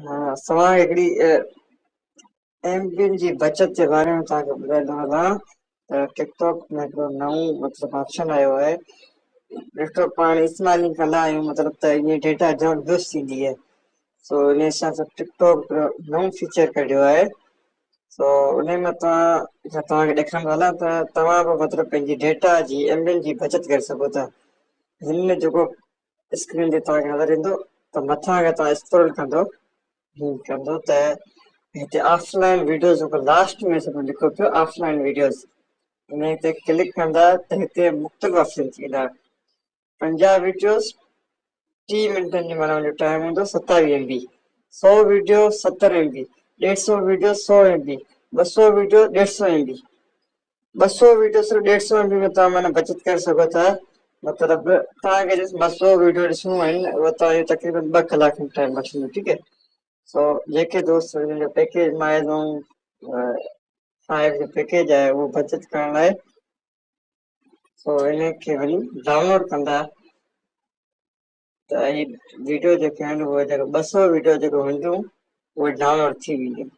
हाँ, तव्हां हिकिड़ी एमपिन जी बचत जे बारे में तव्हांखे ॿुधाईंदो हलां त टिकटॉक में हिकिड़ो नओं मतिलबु ऑप्शन आयो आहे। ॾिठो पाण इस्तेमालु कंदा आहियूं मतिलबु त ईअं डेटा जाम दुरुस्त थींदी आहे। सो इन हिसाब सां टिकटॉक नओं फीचर कढियो आहे। सो उन में तव्हांखे ॾेखारींदो हलां त तव्हां बि मतिलबु पंहिंजी डेटा जी एमबिन जी बचत करे सघो था। हिन में जेको स्क्रीन ते तव्हांखे नज़र ईंदो त मथां अगरि तव्हां स्क्रोल कंदो त हिते ऑफलाइन वीडियोस जेको लास्ट में जेको लिखो पियो ऑफलाइन वीडियोस, इन ते क्लिक कंदा त हिते मुख़्तलिफ़ ऑप्शन ईंदा। 50 वीडियोस 30 मिंटनि जो माना हुनजो टाइम हूंदो, 27 MB। 100 video 70 MB। 150 video 100 MB। 200 video 150 MB। 200 video सिर्फ़ु 150 MB में तव्हां माना बचत करे सघो था। मतिलबु तव्हांखे 200 वीडियो ॾिसणो आहिनि, उहा तव्हांखे तक़रीबन 2 कलाक टाइम वठंदो। ठीकु आहे। सो जेके दोस्त जो पैकेज माइज़ूं 5 जो पैकेज आहे उहो बचत करण लाइ सो इनखे वञी डाउनलोड कंदा त हीअ वीडियो जेके आहिनि उहे जेको 200 वीडियो जेको हूंदियूं उहे डाउनलोड थी वेंदियूं।